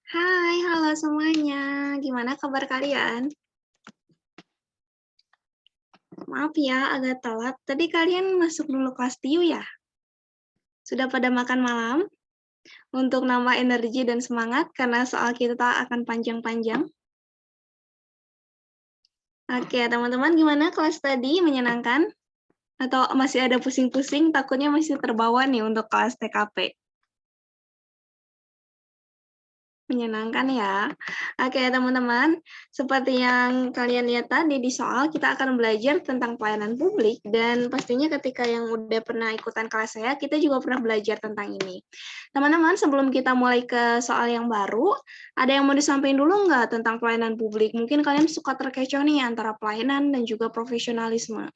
Hai, halo semuanya. Gimana kabar kalian? Maaf ya, agak telat. Tadi kalian masuk dulu kelas TIU ya? Sudah pada makan malam? Untuk nambah energi dan semangat karena soal kita akan panjang-panjang. Oke, teman-teman gimana kelas tadi? Menyenangkan? Atau masih ada pusing-pusing? Takutnya masih terbawa nih untuk kelas TKP. Menyenangkan ya. Oke, teman-teman, seperti yang kalian lihat tadi di soal, kita akan belajar tentang pelayanan publik, dan pastinya ketika yang udah pernah ikutan kelas saya, kita juga pernah belajar tentang ini. Teman-teman, sebelum kita mulai ke soal yang baru, ada yang mau disampaikan dulu nggak tentang pelayanan publik? Mungkin kalian suka terkecoh nih antara pelayanan dan juga profesionalisme.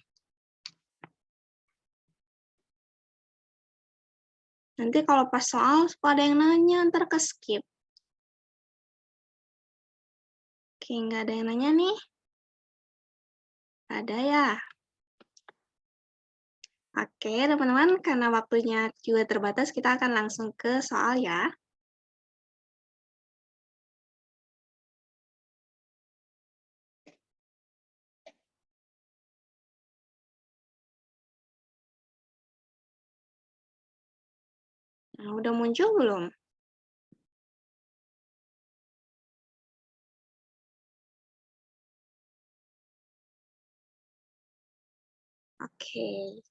Nanti kalau pas soal, suka ada yang nanya, ntar ke-skip. Oke, nggak ada yang nanya nih. Ada ya? Oke, teman-teman, karena waktunya juga terbatas, kita akan langsung ke soal ya. Nah, udah muncul belum? Oke.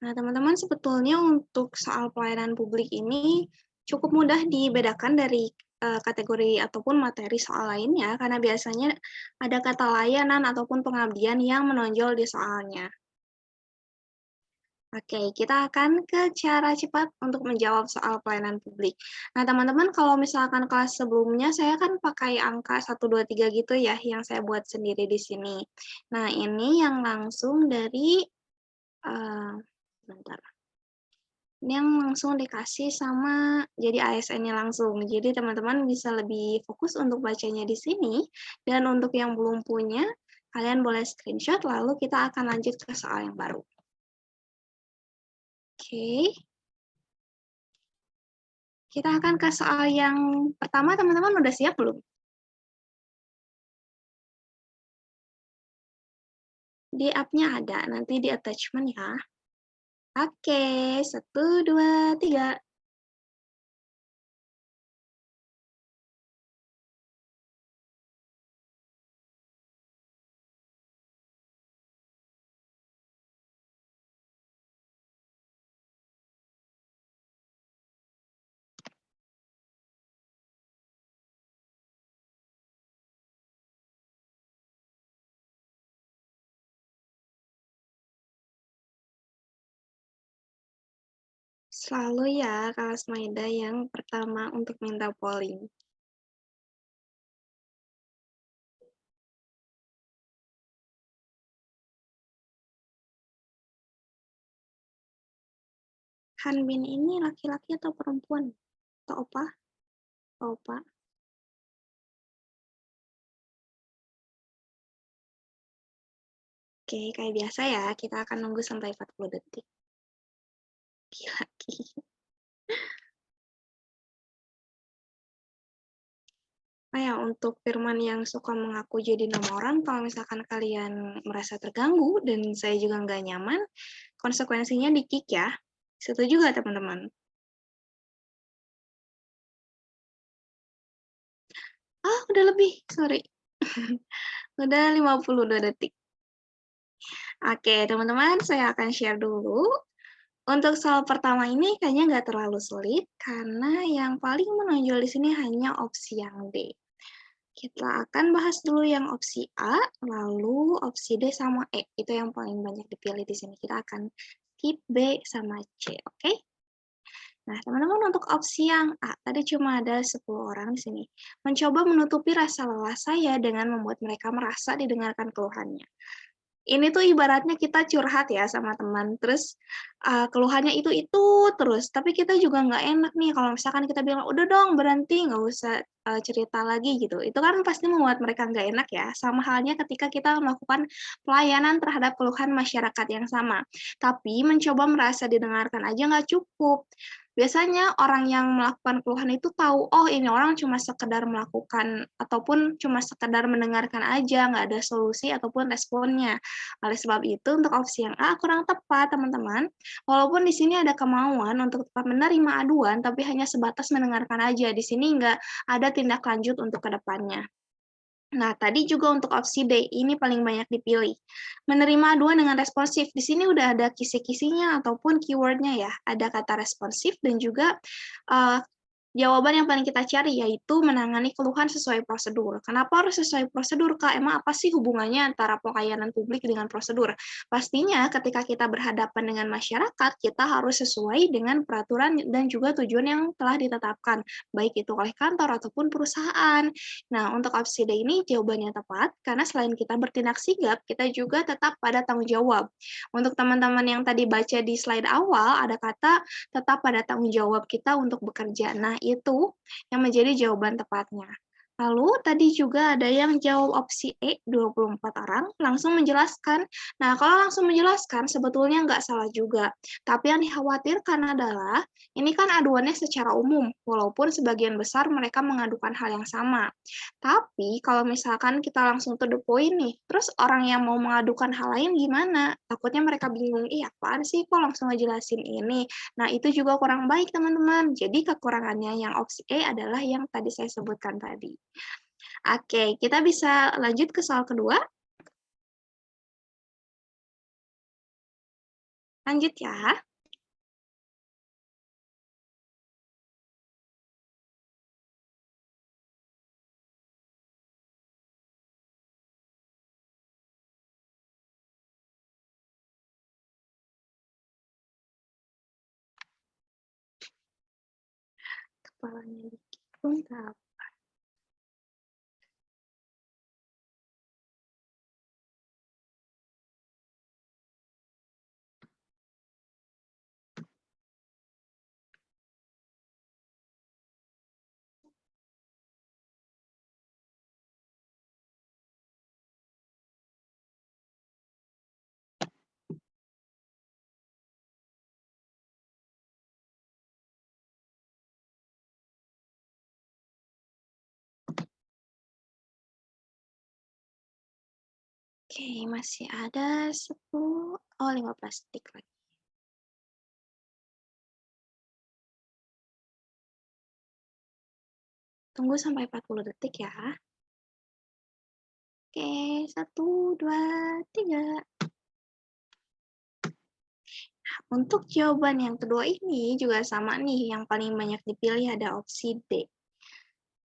Nah, teman-teman, sebetulnya untuk soal pelayanan publik ini cukup mudah dibedakan dari kategori ataupun materi soal lainnya, karena biasanya ada kata layanan ataupun pengabdian yang menonjol di soalnya. Oke, kita akan ke cara cepat untuk menjawab soal pelayanan publik. Nah, teman-teman, kalau misalkan kelas sebelumnya, saya kan pakai angka 1, 2, 3 gitu ya, yang saya buat sendiri di sini. Nah, ini yang langsung dari, bentar, ini yang langsung dikasih sama jadi ASN-nya langsung. Jadi teman-teman bisa lebih fokus untuk bacanya di sini, dan untuk yang belum punya, kalian boleh screenshot, lalu kita akan lanjut ke soal yang baru. Oke. Kita akan ke soal yang pertama, teman-teman udah siap belum? Di app-nya ada, nanti di attachment ya. Oke, 1, 2, 3. Selalu ya, Kak Asmaida yang pertama untuk minta polling. Hanbin ini laki-laki atau perempuan? Atau opa? Opa. Oke, kayak biasa ya, kita akan nunggu sampai 40 detik. Laki-laki. Nah ya, untuk Firman yang suka mengaku jadi nama orang, kalau misalkan kalian merasa terganggu dan saya juga nggak nyaman, konsekuensinya di-kick ya. Setuju nggak teman-teman? Ah, udah lebih, sorry. Udah 52 detik. Oke, teman-teman, saya akan share dulu. Untuk soal pertama ini kayaknya nggak terlalu sulit, karena yang paling menonjol di sini hanya opsi yang D. Kita akan bahas dulu yang opsi A, lalu opsi D sama E. Itu yang paling banyak dipilih di sini. Kita akan skip B sama C, oke? Nah, teman-teman, untuk opsi yang A, tadi cuma ada 10 orang di sini. Mencoba menutupi rasa lelah saya dengan membuat mereka merasa didengarkan keluhannya. Ini tuh ibaratnya kita curhat ya sama teman, terus keluhannya itu terus, tapi kita juga nggak enak nih kalau misalkan kita bilang, "Udah dong berhenti, nggak usah cerita lagi," gitu. Itu kan pasti membuat mereka nggak enak ya, sama halnya ketika kita melakukan pelayanan terhadap keluhan masyarakat yang sama. Tapi mencoba merasa didengarkan aja nggak cukup. Biasanya orang yang melakukan keluhan itu tahu, oh ini orang cuma sekedar melakukan ataupun cuma sekedar mendengarkan aja, nggak ada solusi ataupun responnya. Oleh sebab itu, untuk opsi yang A kurang tepat, teman-teman. Walaupun di sini ada kemauan untuk tetap menerima aduan, tapi hanya sebatas mendengarkan aja. Di sini nggak ada tindak lanjut untuk ke depannya. Nah, tadi juga untuk opsi D, ini paling banyak dipilih. Menerima aduan dengan responsif, di sini udah ada kisi-kisinya ataupun keywordnya ya. Ada kata responsif dan juga uh, jawaban yang paling kita cari yaitu menangani keluhan sesuai prosedur. Kenapa harus sesuai prosedur, Kak? Emang apa sih hubungannya antara pelayanan publik dengan prosedur? Pastinya ketika kita berhadapan dengan masyarakat, kita harus sesuai dengan peraturan dan juga tujuan yang telah ditetapkan, baik itu oleh kantor ataupun perusahaan. Nah, untuk opsi D ini jawabannya tepat, karena selain kita bertindak sigap, kita juga tetap pada tanggung jawab. Untuk teman-teman yang tadi baca di slide awal, ada kata tetap pada tanggung jawab kita untuk bekerja. Nah, itu yang menjadi jawaban tepatnya. Lalu tadi juga ada yang jawab opsi E, 24 orang, langsung menjelaskan. Nah, kalau langsung menjelaskan sebetulnya nggak salah juga. Tapi yang dikhawatirkan adalah, ini kan aduannya secara umum, walaupun sebagian besar mereka mengadukan hal yang sama. Tapi kalau misalkan kita langsung to the point nih, terus orang yang mau mengadukan hal lain gimana? Takutnya mereka bingung, ih apaan sih kok langsung ngejelasin ini? Nah, itu juga kurang baik, teman-teman. Jadi kekurangannya yang opsi E adalah yang tadi saya sebutkan tadi. Oke, kita bisa lanjut ke soal kedua. Lanjut ya. Kepalanya dikit pun tak. Oke, masih ada 10, 15 detik lagi. Tunggu sampai 40 detik ya. Oke, 1, 2, 3. Untuk jawaban yang kedua ini juga sama nih, yang paling banyak dipilih ada opsi D.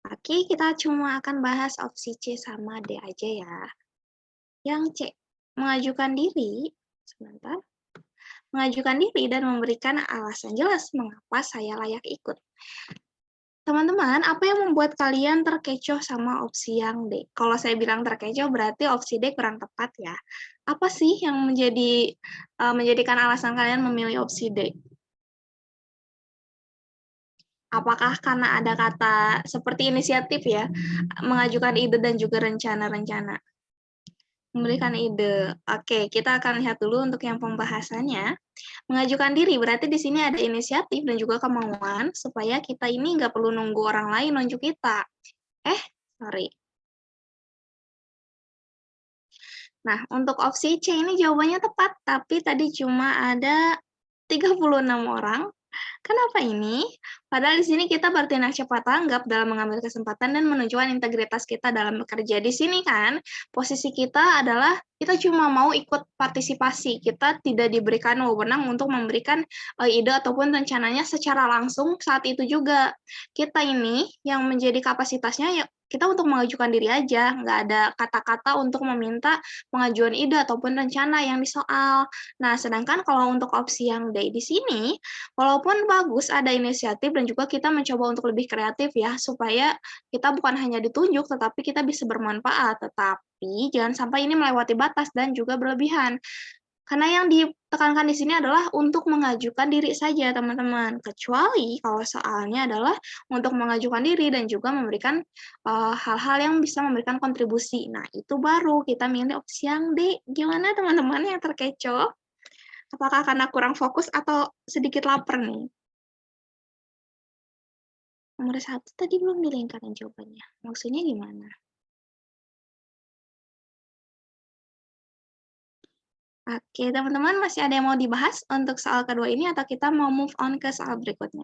Oke, kita cuma akan bahas opsi C sama D aja ya. Yang C, mengajukan diri, sebentar, mengajukan diri dan memberikan alasan jelas mengapa saya layak ikut. Teman-teman, apa yang membuat kalian terkecoh sama opsi yang D? Kalau saya bilang terkecoh, berarti opsi D kurang tepat ya. Apa sih yang menjadikan alasan kalian memilih opsi D? Apakah karena ada kata seperti inisiatif ya, mengajukan ide dan juga rencana-rencana? Memberikan ide. Oke, kita akan lihat dulu untuk yang pembahasannya. Mengajukan diri berarti di sini ada inisiatif dan juga kemauan supaya kita ini nggak perlu nunggu orang lain nunjuk kita. Sorry. Nah, untuk opsi C ini jawabannya tepat, tapi tadi cuma ada 36 orang. Kenapa ini? Padahal di sini kita bertindak cepat tanggap dalam mengambil kesempatan dan menunjukkan integritas kita dalam bekerja. Di sini kan, posisi kita adalah kita cuma mau ikut partisipasi. Kita tidak diberikan wewenang untuk memberikan ide ataupun rencananya secara langsung saat itu juga. Kita ini yang menjadi kapasitasnya ya kita untuk mengajukan diri aja, nggak ada kata-kata untuk meminta pengajuan ide ataupun rencana yang disoal. Nah, sedangkan kalau untuk opsi yang D di sini, walaupun bagus ada inisiatif dan juga kita mencoba untuk lebih kreatif ya, supaya kita bukan hanya ditunjuk, tetapi kita bisa bermanfaat. Tetapi jangan sampai ini melewati batas dan juga berlebihan. Karena yang ditekankan di sini adalah untuk mengajukan diri saja, teman-teman. Kecuali kalau soalnya adalah untuk mengajukan diri dan juga memberikan hal-hal yang bisa memberikan kontribusi. Nah, itu baru kita milih opsi yang D. Gimana teman-teman yang terkecoh? Apakah karena kurang fokus atau sedikit lapar nih? Nomor 1 tadi belum dilingkarin jawabannya. Maksudnya gimana? Oke, teman-teman masih ada yang mau dibahas untuk soal kedua ini atau kita mau move on ke soal berikutnya?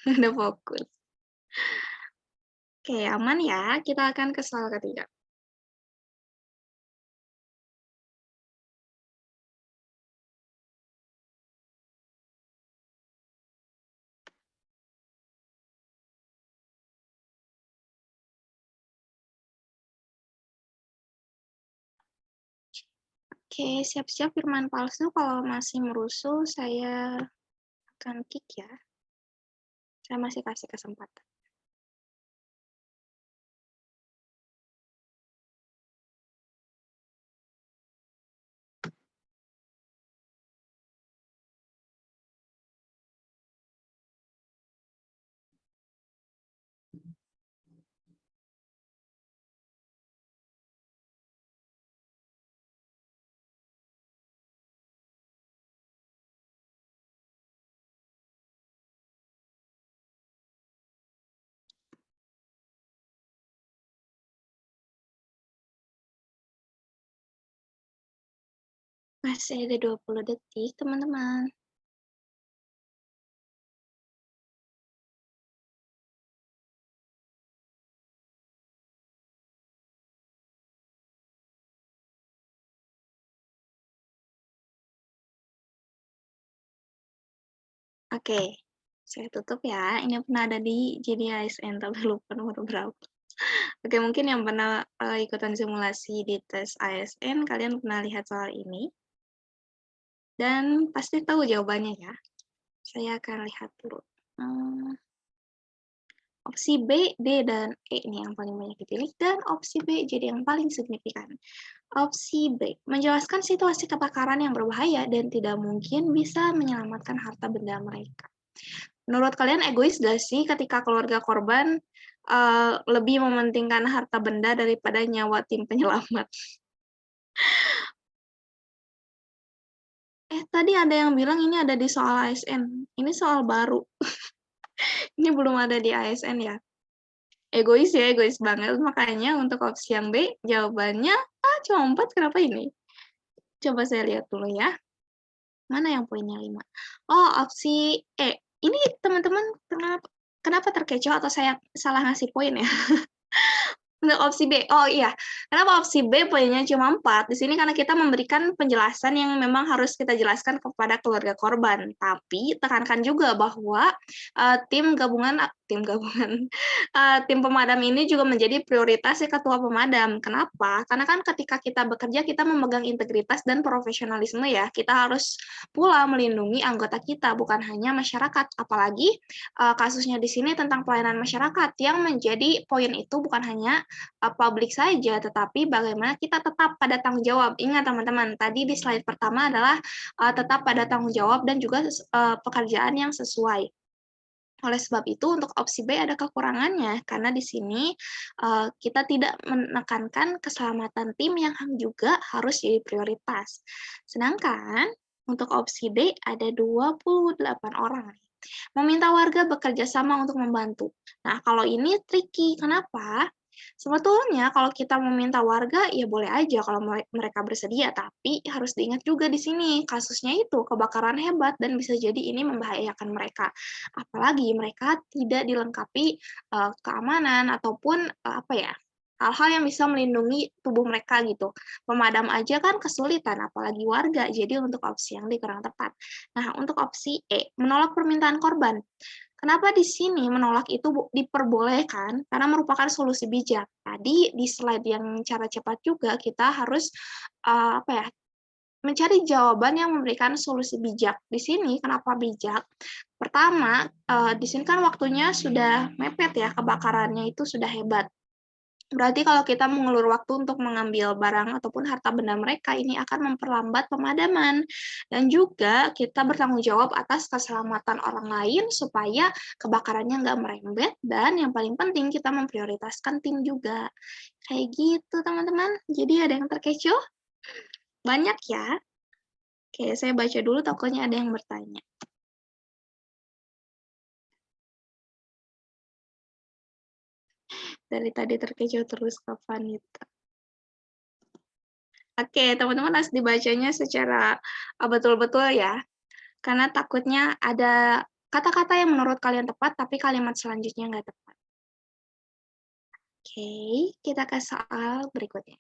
Udah fokus. Oke, aman ya. Kita akan ke soal ketiga. Oke, siap-siap firman palsu. Kalau masih merusuh, saya akan kick ya. Saya masih kasih kesempatan. Masih ada 20 detik, teman-teman. Oke, saya tutup ya. Ini pernah ada di jadi ASN, tapi lupa nomor berapa. Oke, mungkin yang pernah ikutan simulasi di tes ASN, kalian pernah lihat soal ini. Dan pasti tahu jawabannya ya. Saya akan lihat dulu. Opsi B, D, dan E ini yang paling banyak dipilih, dan opsi B jadi yang paling signifikan. Opsi B, menjelaskan situasi kebakaran yang berbahaya dan tidak mungkin bisa menyelamatkan harta benda mereka. Menurut kalian egois gak sih ketika keluarga korban lebih mementingkan harta benda daripada nyawa tim penyelamat? Tadi ada yang bilang ini ada di soal ASN. Ini soal baru. Ini belum ada di ASN ya. Egois ya, egois banget. Makanya untuk opsi yang B, jawabannya cuma 4, kenapa ini? Coba saya lihat dulu ya. Mana yang poinnya 5? Oh, opsi E. Ini teman-teman kenapa terkecoh atau saya salah ngasih poin ya? Untuk opsi B, oh iya, kenapa opsi B poinnya cuma 4? Di sini karena kita memberikan penjelasan yang memang harus kita jelaskan kepada keluarga korban. Tapi tekankan juga bahwa tim gabungan, tim pemadam ini juga menjadi prioritas ketua pemadam. Kenapa? Karena kan ketika kita bekerja, kita memegang integritas dan profesionalisme ya. Kita harus pula melindungi anggota kita, bukan hanya masyarakat. Apalagi kasusnya di sini tentang pelayanan masyarakat, yang menjadi poin itu bukan hanya publik saja, tetapi bagaimana kita tetap pada tanggung jawab. Ingat teman-teman, tadi di slide pertama adalah tetap pada tanggung jawab dan juga pekerjaan yang sesuai. Oleh sebab itu, untuk opsi B ada kekurangannya, karena di sini kita tidak menekankan keselamatan tim yang juga harus jadi prioritas. Sedangkan untuk opsi D ada 28 orang. Meminta warga bekerja sama untuk membantu. Nah, kalau ini tricky. Kenapa? Sebetulnya kalau kita meminta warga, ya boleh aja kalau mereka bersedia, tapi harus diingat juga di sini, kasusnya itu kebakaran hebat dan bisa jadi ini membahayakan mereka. Apalagi mereka tidak dilengkapi keamanan ataupun apa ya, hal-hal yang bisa melindungi tubuh mereka gitu. Pemadam aja kan kesulitan, apalagi warga. Jadi untuk opsi yang kurang tepat. Nah, untuk opsi E, menolak permintaan korban. Kenapa di sini menolak itu diperbolehkan? Karena merupakan solusi bijak. Tadi di slide yang cara cepat juga kita harus apa ya, mencari jawaban yang memberikan solusi bijak. Di sini kenapa bijak? Pertama, di sini kan waktunya sudah mepet ya, kebakarannya itu sudah hebat. Berarti kalau kita mengulur waktu untuk mengambil barang ataupun harta benda mereka, ini akan memperlambat pemadaman. Dan juga kita bertanggung jawab atas keselamatan orang lain supaya kebakarannya nggak merembet, dan yang paling penting kita memprioritaskan tim juga. Kayak gitu teman-teman. Jadi ada yang terkecoh? Banyak ya? Oke, saya baca dulu, takutnya ada yang bertanya. Dari tadi terkecoh terus Kak Vanita. Oke, teman-teman harus dibacanya secara betul-betul ya. Karena takutnya ada kata-kata yang menurut kalian tepat, tapi kalimat selanjutnya nggak tepat. Oke, kita ke soal berikutnya.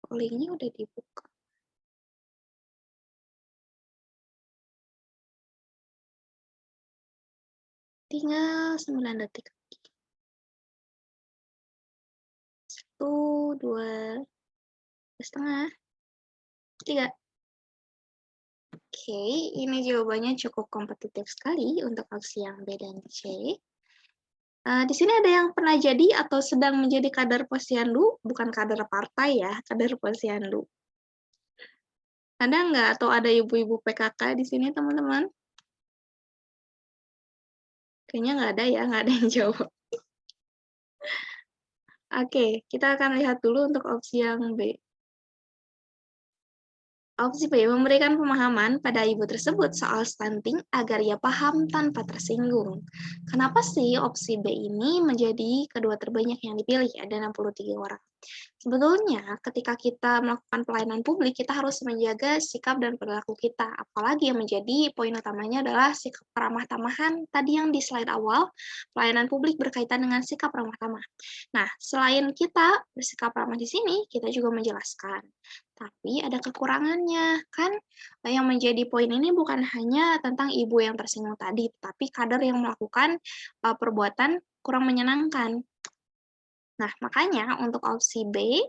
Linknya udah dibuka. Tinggal 9 detik lagi. 1, 2, setengah, 3. Oke, ini jawabannya cukup kompetitif sekali untuk opsi yang B dan C. Di sini ada yang pernah jadi atau sedang menjadi kader Posyandu, bukan kader partai ya, kader Posyandu. Ada nggak atau ada ibu-ibu PKK di sini teman-teman? Kayaknya nggak ada ya, nggak ada yang jawab. Oke, kita akan lihat dulu untuk opsi yang B. Opsi B memberikan pemahaman pada ibu tersebut soal stunting agar ia paham tanpa tersinggung. Kenapa sih opsi B ini menjadi kedua terbanyak yang dipilih? Ada 63 orang. Sebetulnya ketika kita melakukan pelayanan publik, kita harus menjaga sikap dan perilaku kita. Apalagi yang menjadi poin utamanya adalah sikap ramah tamahan. Tadi yang di slide awal, pelayanan publik berkaitan dengan sikap ramah tamah. Nah, selain kita bersikap ramah di sini, kita juga menjelaskan. Tapi ada kekurangannya, kan yang menjadi poin ini bukan hanya tentang ibu yang tersinggung tadi, tapi kader yang melakukan perbuatan kurang menyenangkan. Nah, makanya untuk opsi B,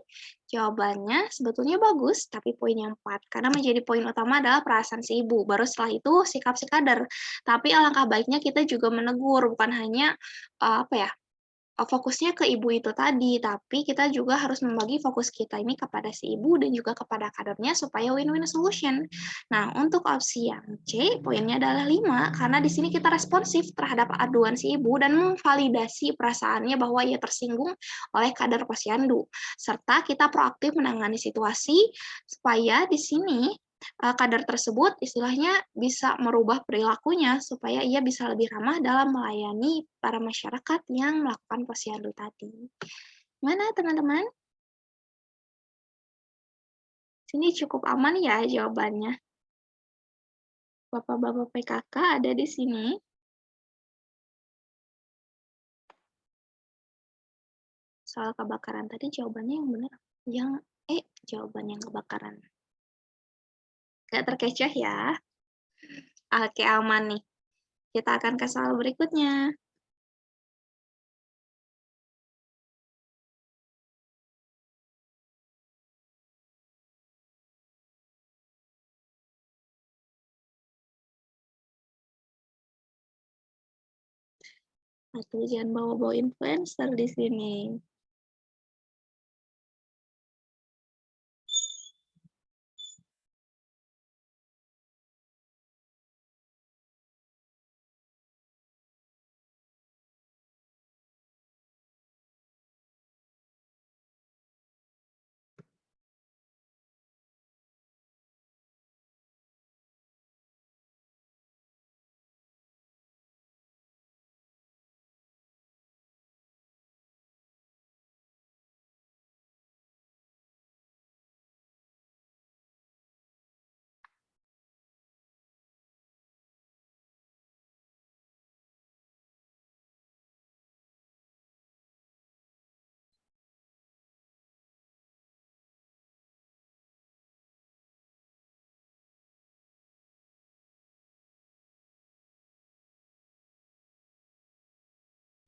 jawabannya sebetulnya bagus, tapi poin yang 4. Karena menjadi poin utama adalah perasaan si ibu. Baru setelah itu sikap si kader. Tapi alangkah baiknya kita juga menegur, bukan hanya fokusnya ke ibu itu tadi, tapi kita juga harus membagi fokus kita ini kepada si ibu dan juga kepada kadernya supaya win-win solution. Nah, untuk opsi yang C, poinnya adalah 5, karena di sini kita responsif terhadap aduan si ibu dan memvalidasi perasaannya bahwa ia tersinggung oleh kader posyandu. Serta kita proaktif menangani situasi supaya di sini kader tersebut istilahnya bisa merubah perilakunya supaya ia bisa lebih ramah dalam melayani para masyarakat yang melakukan posyandu tadi. Mana teman-teman? Sini cukup aman ya jawabannya. Bapak-bapak PKK ada di sini. Soal kebakaran tadi jawabannya yang benar. Jawaban yang kebakaran. Gak terkecoh ya. Oke, aman nih. Kita akan ke soal berikutnya. Aduh, jangan bawa-bawa influencer di sini.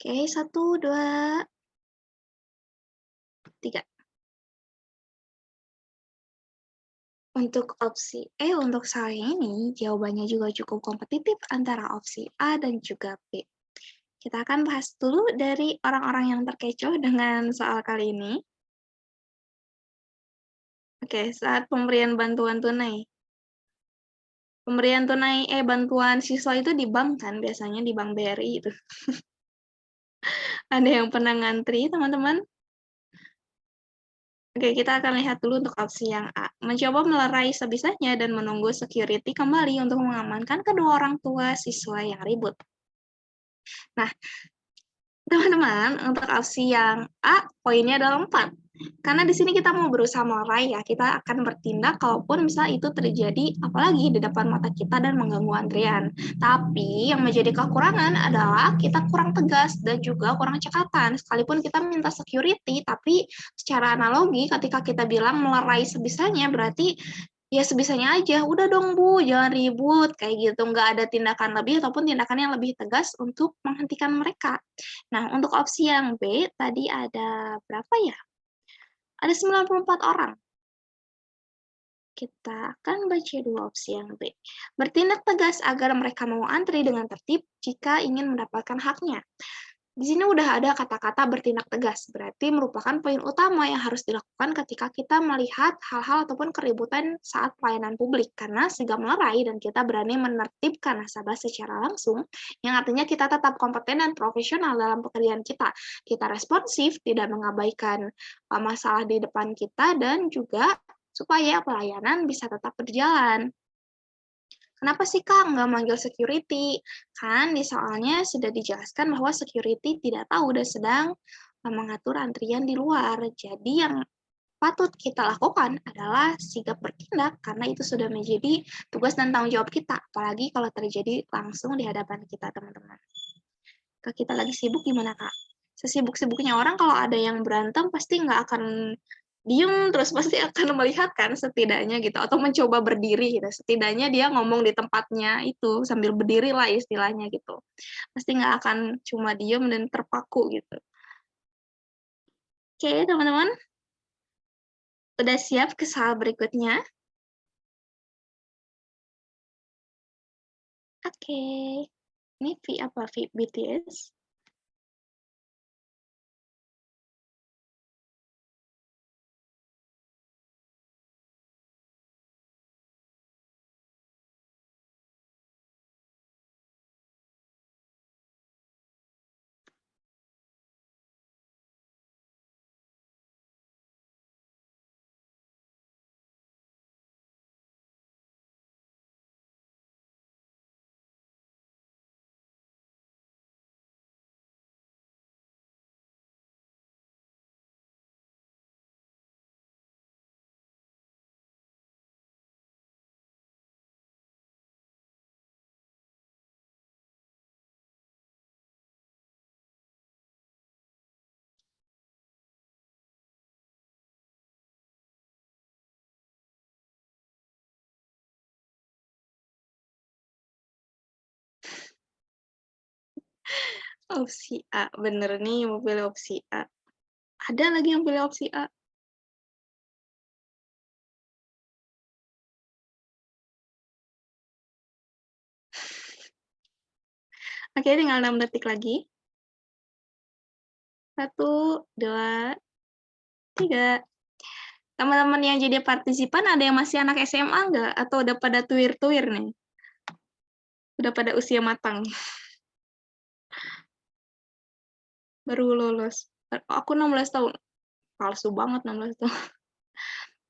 Oke, 1, 2, 3. Untuk untuk saya ini jawabannya juga cukup kompetitif antara opsi A dan juga B. Kita akan bahas dulu dari orang-orang yang terkecoh dengan soal kali ini. Oke, saat pemberian bantuan tunai. Bantuan siswa itu di bank kan, biasanya di Bank BRI itu. Ada yang pernah ngantri, teman-teman? Oke, kita akan lihat dulu untuk opsi yang A. Mencoba melerai sebisanya dan menunggu security kembali untuk mengamankan kedua orang tua siswa yang ribut. Nah, teman-teman, untuk opsi yang A, poinnya adalah 4. Karena di sini kita mau berusaha melerai ya, kita akan bertindak kalaupun misal itu terjadi apalagi di depan mata kita dan mengganggu antrian. Tapi yang menjadi kekurangan adalah kita kurang tegas dan juga kurang cekatan. Sekalipun kita minta security, tapi secara analogi ketika kita bilang melerai sebisanya berarti ya sebisanya aja, udah dong Bu, jangan ribut, kayak gitu. Nggak ada tindakan lebih ataupun tindakan yang lebih tegas untuk menghentikan mereka. Nah, untuk opsi yang B, tadi ada berapa ya? Ada 94 orang. Kita akan baca dua opsi yang B. Bertindak tegas agar mereka mau antri dengan tertib jika ingin mendapatkan haknya. Di sini udah ada kata-kata bertindak tegas, berarti merupakan poin utama yang harus dilakukan ketika kita melihat hal-hal ataupun keributan saat pelayanan publik, karena sigap melerai dan kita berani menertibkan nasabah secara langsung, yang artinya kita tetap kompeten dan profesional dalam pekerjaan kita. Kita responsif, tidak mengabaikan masalah di depan kita, dan juga supaya pelayanan bisa tetap berjalan. Kenapa sih Kak nggak manggil security? Kan di soalnya sudah dijelaskan bahwa security tidak tahu dan sedang mengatur antrian di luar. Jadi yang patut kita lakukan adalah sigap bertindak karena itu sudah menjadi tugas dan tanggung jawab kita. Apalagi kalau terjadi langsung di hadapan kita, teman-teman. Kalau kita lagi sibuk gimana Kak? Sesibuk-sibuknya orang kalau ada yang berantem pasti nggak akan diem terus, pasti akan melihat kan setidaknya gitu, atau mencoba berdiri gitu, setidaknya dia ngomong di tempatnya itu sambil berdiri lah istilahnya gitu, pasti nggak akan cuma diem dan terpaku gitu. Oke teman-teman, udah siap ke soal berikutnya? Oke, ini V apa? V BTS? Opsi A, bener nih mau pilih opsi A. Ada lagi yang pilih opsi A. Oke, tinggal 6 detik lagi. 1, 2, 3. Teman-teman yang jadi partisipan ada yang masih anak SMA nggak? Atau udah pada tuir-tuir nih? Udah pada usia matang? Baru lulus. Aku 16 tahun. Palsu banget 16 tahun.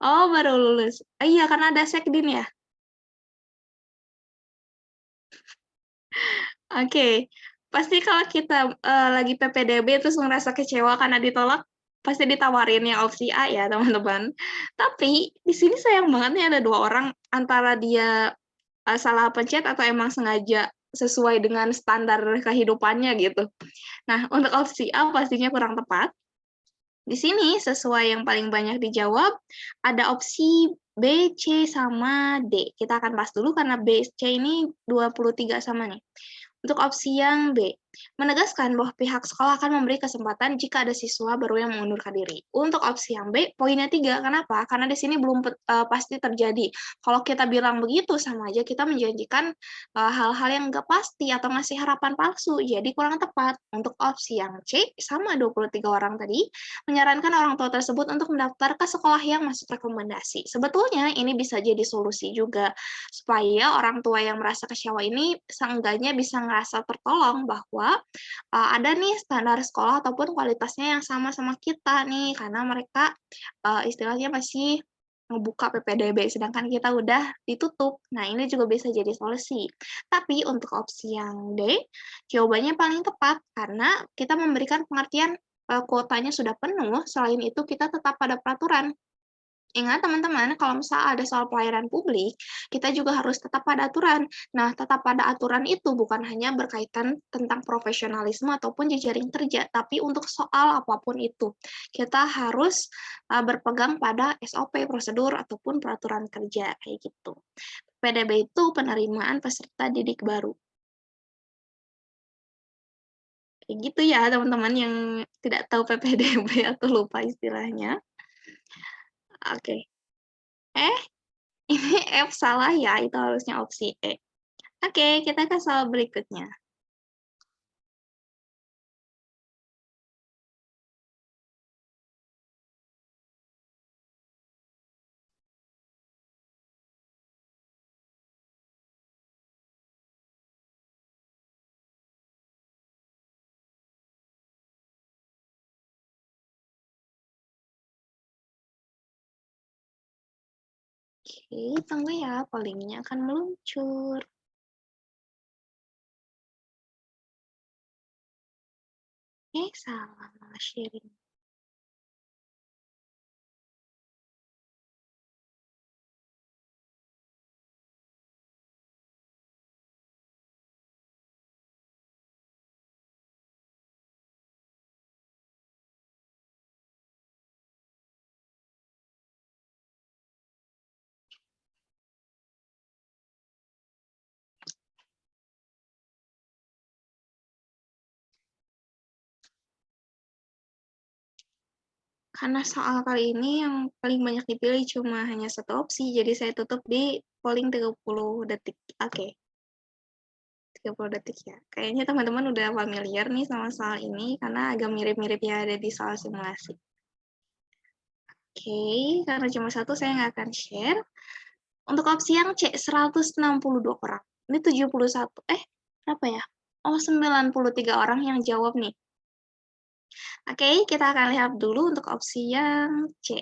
Oh, baru lulus. Oh, iya, karena ada sekdin ya? Oke. Pasti kalau kita lagi PPDB terus ngerasa kecewa karena ditolak, pasti ditawarin yang opsi A ya, teman-teman. Tapi di sini sayang banget nih ada dua orang, antara dia salah pencet atau emang sengaja sesuai dengan standar kehidupannya gitu. Nah, untuk opsi A pastinya kurang tepat. Di sini sesuai yang paling banyak dijawab ada opsi B, C, sama D. Kita akan bahas dulu karena B, C ini 23 sama nih. Untuk opsi yang B, menegaskan bahwa pihak sekolah akan memberi kesempatan jika ada siswa baru yang mengundurkan diri. Untuk opsi yang B, poinnya 3. Kenapa? Karena di sini belum pasti terjadi. Kalau kita bilang begitu, sama aja kita menjanjikan hal-hal yang nggak pasti atau ngasih harapan palsu, jadi kurang tepat. Untuk opsi yang C, sama 23 orang tadi, menyarankan orang tua tersebut untuk mendaftar ke sekolah yang masuk rekomendasi. Sebetulnya ini bisa jadi solusi juga, supaya orang tua yang merasa kecewa ini seenggaknya bisa ngerasa tertolong bahwa ada nih standar sekolah ataupun kualitasnya yang sama sama kita nih, karena mereka, istilahnya masih ngebuka PPDB, sedangkan kita udah ditutup. Nah, ini juga bisa jadi solusi. Tapi untuk opsi yang D, jawabannya paling tepat, karena kita memberikan pengertian, kuotanya sudah penuh, selain itu kita tetap pada peraturan. Ingat teman-teman, kalau misal ada soal pelayanan publik, kita juga harus tetap pada aturan. Nah, tetap pada aturan itu bukan hanya berkaitan tentang profesionalisme ataupun jejaring kerja, tapi untuk soal apapun itu. Kita harus berpegang pada SOP, prosedur, ataupun peraturan kerja, kayak gitu. PDB itu penerimaan peserta didik baru. Kayak gitu ya teman-teman yang tidak tahu PPDB atau lupa istilahnya. Oke. Eh, ini F salah ya, itu harusnya opsi E. Oke, kita ke soal berikutnya. Oke, tunggu ya, pollingnya akan meluncur. Salah malah sharing. Karena soal kali ini yang paling banyak dipilih cuma hanya satu opsi, jadi saya tutup di polling 30 detik. Oke, 30 detik ya. Kayaknya teman-teman udah familiar nih sama soal ini, karena agak mirip-mirip ya ada di soal simulasi. Oke, karena cuma satu saya nggak akan share. Untuk opsi yang C, 162 orang. Ini 71, berapa ya? Oh, 93 orang yang jawab nih. Oke, kita akan lihat dulu untuk opsi yang C.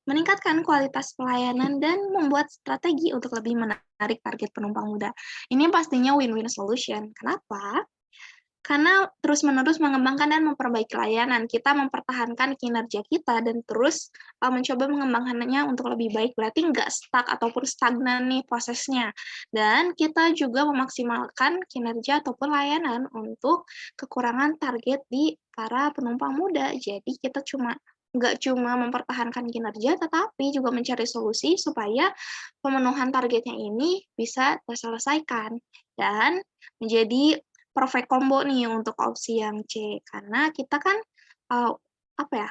Meningkatkan kualitas pelayanan dan membuat strategi untuk lebih menarik target penumpang muda. Ini pastinya win-win solution. Kenapa? Karena terus-menerus mengembangkan dan memperbaiki layanan, kita mempertahankan kinerja kita dan terus mencoba mengembangkannya untuk lebih baik. Berarti nggak stuck ataupun stagnan nih prosesnya. Dan kita juga memaksimalkan kinerja ataupun layanan untuk kekurangan target di para penumpang muda. Jadi kita nggak cuma mempertahankan kinerja, tetapi juga mencari solusi supaya pemenuhan targetnya ini bisa terselesaikan. Dan menjadi perfect combo nih untuk opsi yang C, karena kita kan,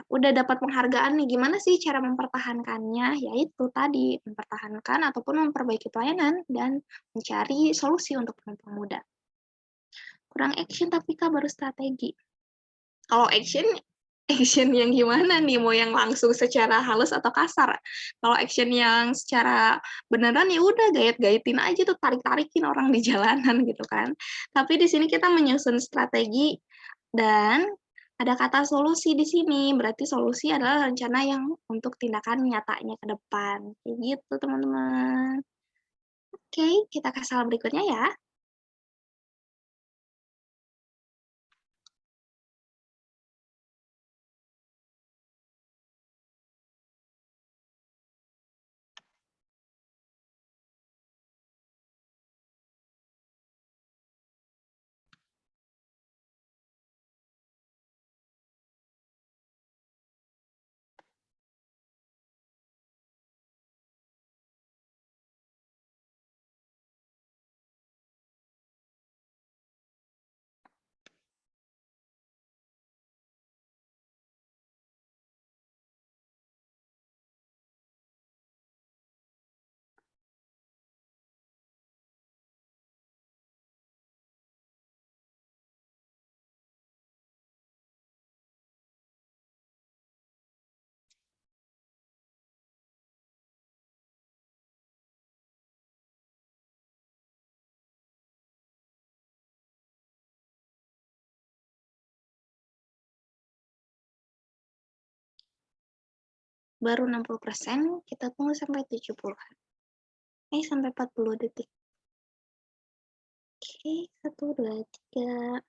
udah dapat penghargaan nih, gimana sih cara mempertahankannya? Yaitu tadi, mempertahankan ataupun memperbaiki pelayanan dan mencari solusi untuk penumpang muda. Kurang action tapi Kak, baru strategi. Kalau action yang gimana nih? Mau yang langsung secara halus atau kasar? Kalau action yang secara beneran ya udah gayet-gayetin aja tuh, tarik-tarikin orang di jalanan gitu kan. Tapi di sini kita menyusun strategi dan ada kata solusi di sini. Berarti solusi adalah rencana yang untuk tindakan nyatanya ke depan. Kayak gitu, teman-teman. Oke, kita ke soal berikutnya ya. baru 60%, kita tunggu sampai 70-an. Sampai 40 detik. Oke, 1, 2, 3.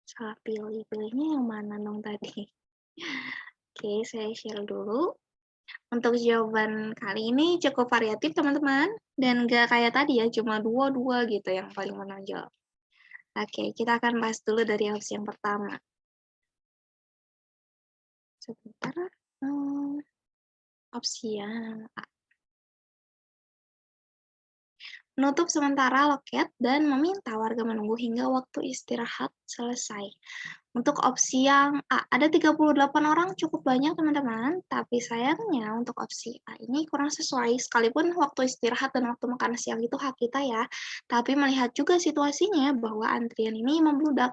Salah pilih. Pilihnya yang mana dong tadi? Oke, saya share dulu. Untuk jawaban kali ini cukup variatif, teman-teman. Dan nggak kayak tadi ya, cuma 2 gitu yang paling menonjol. Oke, kita akan bahas dulu dari opsi yang pertama. Sebentar. Opsi yang A. Menutup sementara loket dan meminta warga menunggu hingga waktu istirahat selesai. Untuk opsi yang A, ada 38 orang, cukup banyak teman-teman, tapi sayangnya untuk opsi A ini kurang sesuai, sekalipun waktu istirahat dan waktu makan siang itu hak kita ya, tapi melihat juga situasinya bahwa antrian ini membludak.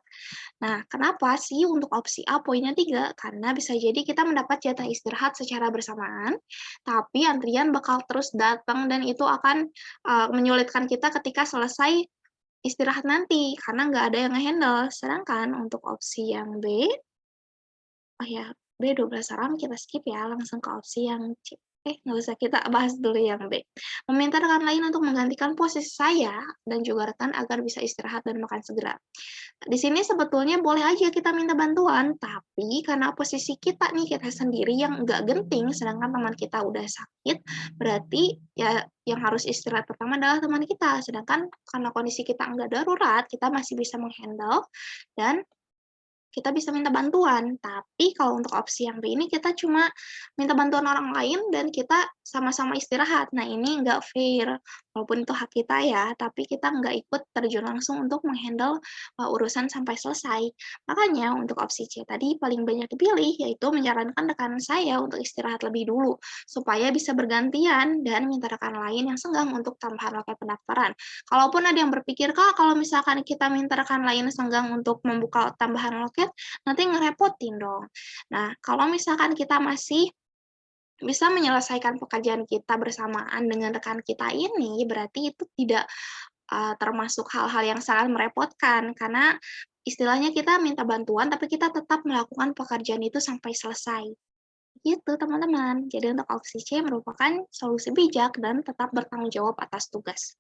Nah, kenapa sih untuk opsi A poinnya 3? Karena bisa jadi kita mendapat jatah istirahat secara bersamaan, tapi antrian bakal terus datang dan itu akan menyulitkan kita ketika selesai istirahat nanti, karena nggak ada yang nge-handle. Sedangkan untuk opsi yang B, oh ya, B 12 orang kita skip ya, langsung ke opsi yang C. Nggak usah, kita bahas dulu yang B. Meminta rekan lain untuk menggantikan posisi saya dan juga rekan agar bisa istirahat dan makan segera. Di sini sebetulnya boleh aja kita minta bantuan, tapi karena posisi kita nih, kita sendiri yang nggak genting, sedangkan teman kita udah sakit, berarti ya yang harus istirahat pertama adalah teman kita. Sedangkan karena kondisi kita nggak darurat, kita masih bisa menghandle dan kita bisa minta bantuan. Tapi kalau untuk opsi yang B ini kita cuma minta bantuan orang lain dan kita sama-sama istirahat. Nah, ini nggak fair. Walaupun itu hak kita ya, tapi kita nggak ikut terjun langsung untuk menghandle urusan sampai selesai. Makanya untuk opsi C tadi paling banyak dipilih, yaitu menyarankan rekan saya untuk istirahat lebih dulu, supaya bisa bergantian dan minta rekan lain yang senggang untuk tambahan loket pendaftaran. Kalaupun ada yang berpikir, Kak, kalau misalkan kita minta rekan lain senggang untuk membuka tambahan loket, nanti ngerepotin dong. Nah, kalau misalkan kita masih bisa menyelesaikan pekerjaan kita bersamaan dengan rekan kita ini, berarti itu tidak termasuk hal-hal yang sangat merepotkan, karena istilahnya kita minta bantuan, tapi kita tetap melakukan pekerjaan itu sampai selesai. Gitu, teman-teman. Jadi untuk opsi C merupakan solusi bijak dan tetap bertanggung jawab atas tugas.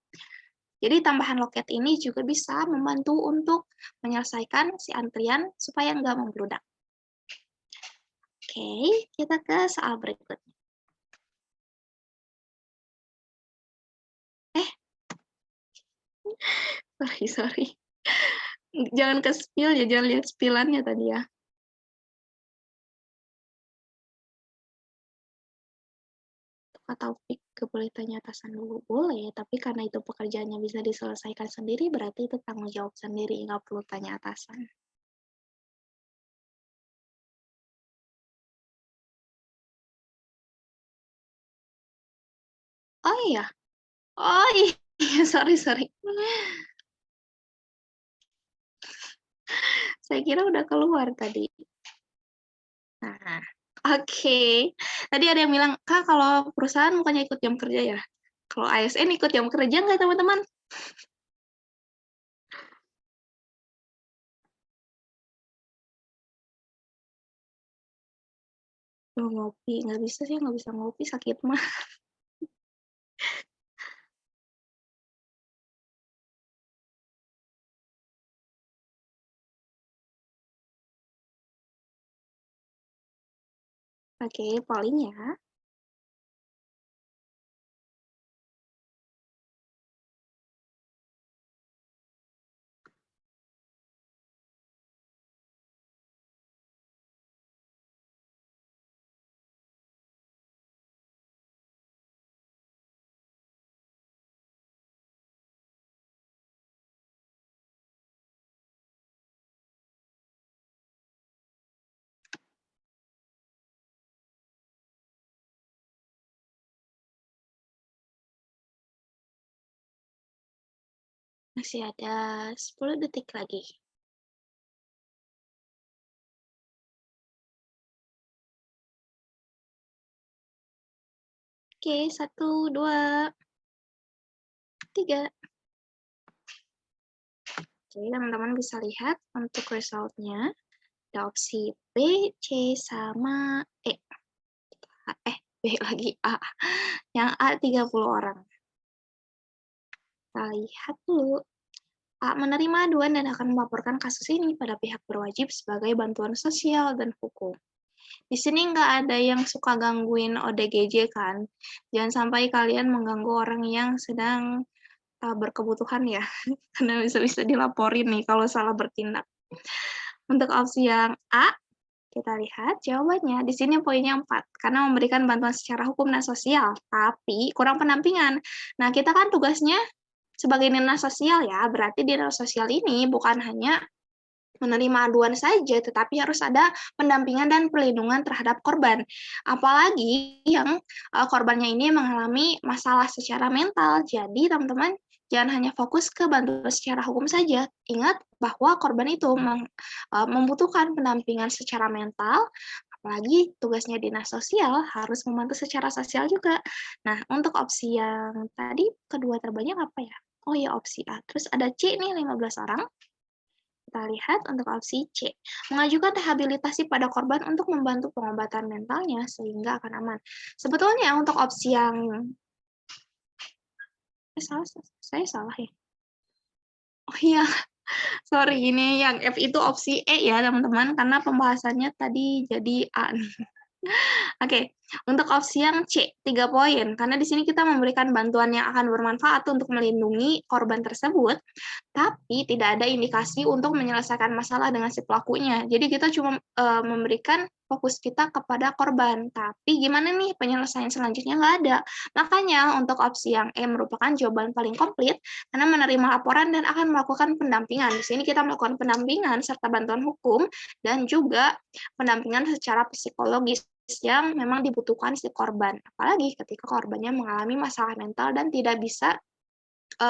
Jadi tambahan loket ini juga bisa membantu untuk menyelesaikan si antrian supaya nggak membludak. Oke, kita ke soal berikutnya. Sorry. Jangan ke spill ya, jangan lihat spillannya tadi ya. Kak Taufik, boleh tanya atasan dulu? Boleh, tapi karena itu pekerjaannya bisa diselesaikan sendiri, berarti itu tanggung jawab sendiri, nggak perlu tanya atasan. Oh iya? Oh iya, sorry. Saya kira udah keluar tadi. Nah, oke. Tadi ada yang bilang, Kak, kalau perusahaan bukannya ikut jam kerja ya? Kalau ASN ikut jam kerja nggak, teman-teman? Ngopi, nggak bisa sih, nggak bisa ngopi, sakit mah. Oke, paling ya. Masih ada 10 detik lagi. Oke, 1, 2, 3. Oke, teman-teman bisa lihat untuk result-nya. Ada opsi B, C, sama E. B lagi A. Yang A 30 orang. Kita lihat dulu. A menerima aduan dan akan melaporkan kasus ini pada pihak berwajib sebagai bantuan sosial dan hukum. Di sini nggak ada yang suka gangguin ODGJ kan. Jangan sampai kalian mengganggu orang yang sedang berkebutuhan ya, karena bisa-bisa dilaporin nih kalau salah bertindak. Untuk opsi yang A, kita lihat jawabannya. Di sini poinnya 4, karena memberikan bantuan secara hukum dan sosial, tapi kurang pendampingan. Nah, kita kan tugasnya sebagai dinas sosial ya, berarti dinas sosial ini bukan hanya menerima aduan saja, tetapi harus ada pendampingan dan perlindungan terhadap korban. Apalagi yang korbannya ini mengalami masalah secara mental. Jadi, teman-teman jangan hanya fokus ke bantuan secara hukum saja. Ingat bahwa korban itu membutuhkan pendampingan secara mental, apalagi tugasnya dinas sosial harus membantu secara sosial juga. Nah, untuk opsi yang tadi kedua terbanyak apa ya? Oh ya, opsi A. Terus ada C nih, 15 orang. Kita lihat untuk opsi C, mengajukan rehabilitasi pada korban untuk membantu pengobatan mentalnya sehingga akan aman. Sebetulnya untuk opsi yang saya salah ya. Oh iya, sorry, ini yang F itu opsi E ya teman-teman, karena pembahasannya tadi jadi A nih. Oke, untuk opsi yang C, 3 poin. Karena di sini kita memberikan bantuan yang akan bermanfaat untuk melindungi korban tersebut, tapi tidak ada indikasi untuk menyelesaikan masalah dengan si pelakunya. Jadi kita cuma memberikan fokus kita kepada korban, tapi gimana nih penyelesaian selanjutnya nggak ada. Makanya untuk opsi yang E merupakan jawaban paling komplit, karena menerima laporan dan akan melakukan pendampingan. Di sini kita melakukan pendampingan serta bantuan hukum, dan juga pendampingan secara psikologis yang memang dibutuhkan si korban. Apalagi ketika korbannya mengalami masalah mental dan tidak bisa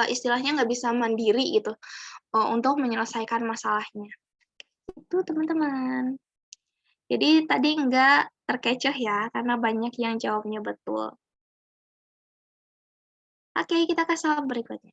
istilahnya nggak bisa mandiri gitu untuk menyelesaikan masalahnya. Itu teman-teman. Jadi tadi nggak terkecoh ya, karena banyak yang jawabnya betul. Oke, kita ke soal berikutnya.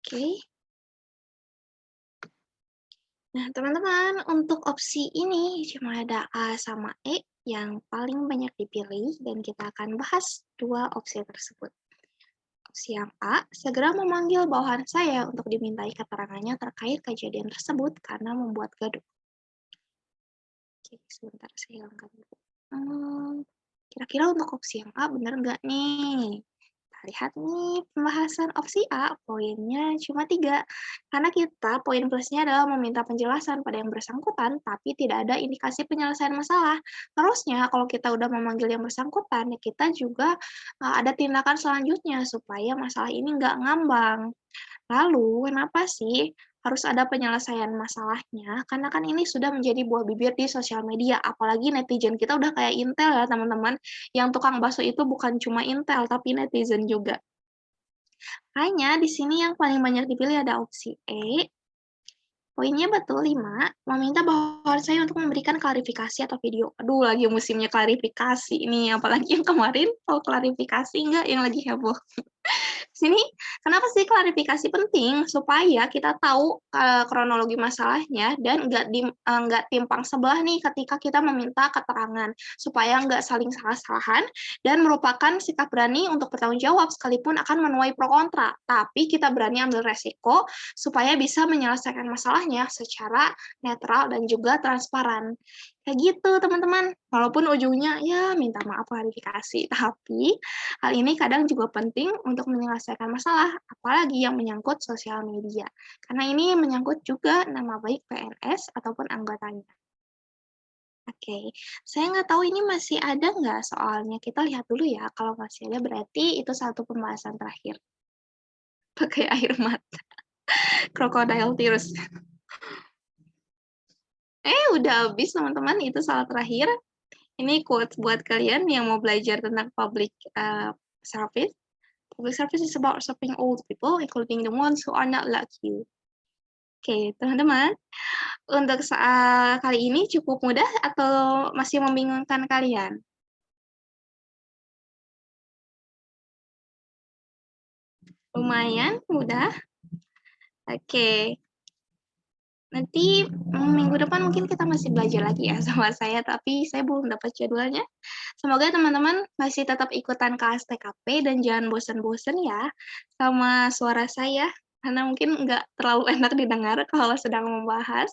Oke. Nah, teman-teman, untuk opsi ini cuma ada A sama E yang paling banyak dipilih, dan kita akan bahas dua opsi tersebut. Opsi yang A, segera memanggil bawahan saya untuk dimintai keterangannya terkait kejadian tersebut karena membuat gaduh. Oke, sebentar saya hilangkan dulu. Kira-kira untuk opsi yang A benar nggak nih? Kita lihat nih pembahasan opsi A, poinnya cuma 3. Karena kita poin plusnya adalah meminta penjelasan pada yang bersangkutan, tapi tidak ada indikasi penyelesaian masalah. Harusnya kalau kita udah memanggil yang bersangkutan, ya kita juga ada tindakan selanjutnya supaya masalah ini nggak ngambang. Lalu, kenapa sih harus ada penyelesaian masalahnya? Karena kan ini sudah menjadi buah bibir di sosial media, apalagi netizen kita udah kayak Intel ya teman-teman, yang tukang bakso itu bukan cuma Intel, tapi netizen juga. Hanya di sini yang paling banyak dipilih ada opsi E, Poinnya betul 5, meminta bahwa saya untuk memberikan klarifikasi atau video. Aduh, lagi musimnya klarifikasi nih, apalagi yang kemarin kalau klarifikasi enggak yang lagi heboh. Sini, kenapa sih klarifikasi penting? Supaya kita tahu kronologi masalahnya dan nggak timpang sebelah nih ketika kita meminta keterangan, supaya nggak saling salah-salahan dan merupakan sikap berani untuk bertanggung jawab sekalipun akan menuai pro kontra. Tapi kita berani ambil resiko supaya bisa menyelesaikan masalahnya secara netral dan juga transparan. Kayak gitu, teman-teman. Walaupun ujungnya ya minta maaf klarifikasi, tapi hal ini kadang juga penting untuk menyelesaikan masalah, apalagi yang menyangkut sosial media. Karena ini menyangkut juga nama baik PNS ataupun anggotanya. Oke, saya nggak tahu ini masih ada nggak soalnya. Kita lihat dulu ya. Kalau masih ada berarti itu satu pembahasan terakhir. Pakai air mata. Crocodile tears. Udah habis teman-teman. Itu soal terakhir. Ini quotes buat kalian yang mau belajar tentang public service. Public service is about serving all people, including the ones who are not like you. Oke, teman-teman, untuk kali ini cukup mudah atau masih membingungkan kalian? Lumayan mudah? Oke. Nanti minggu depan mungkin kita masih belajar lagi ya sama saya, tapi saya belum dapat jadwalnya. Semoga teman-teman masih tetap ikutan kelas TKP dan jangan bosan-bosan ya sama suara saya, karena mungkin nggak terlalu enak didengar kalau sedang membahas.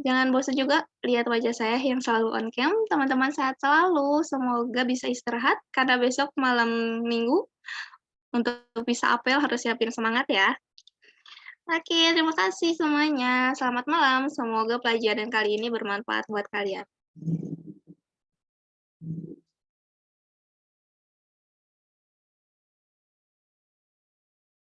Jangan bosan juga lihat wajah saya yang selalu on cam. Teman-teman sehat selalu, semoga bisa istirahat karena besok malam minggu untuk bisa apel harus siapin semangat ya. Oke, terima kasih semuanya. Selamat malam, semoga pelajaran kali ini bermanfaat buat kalian.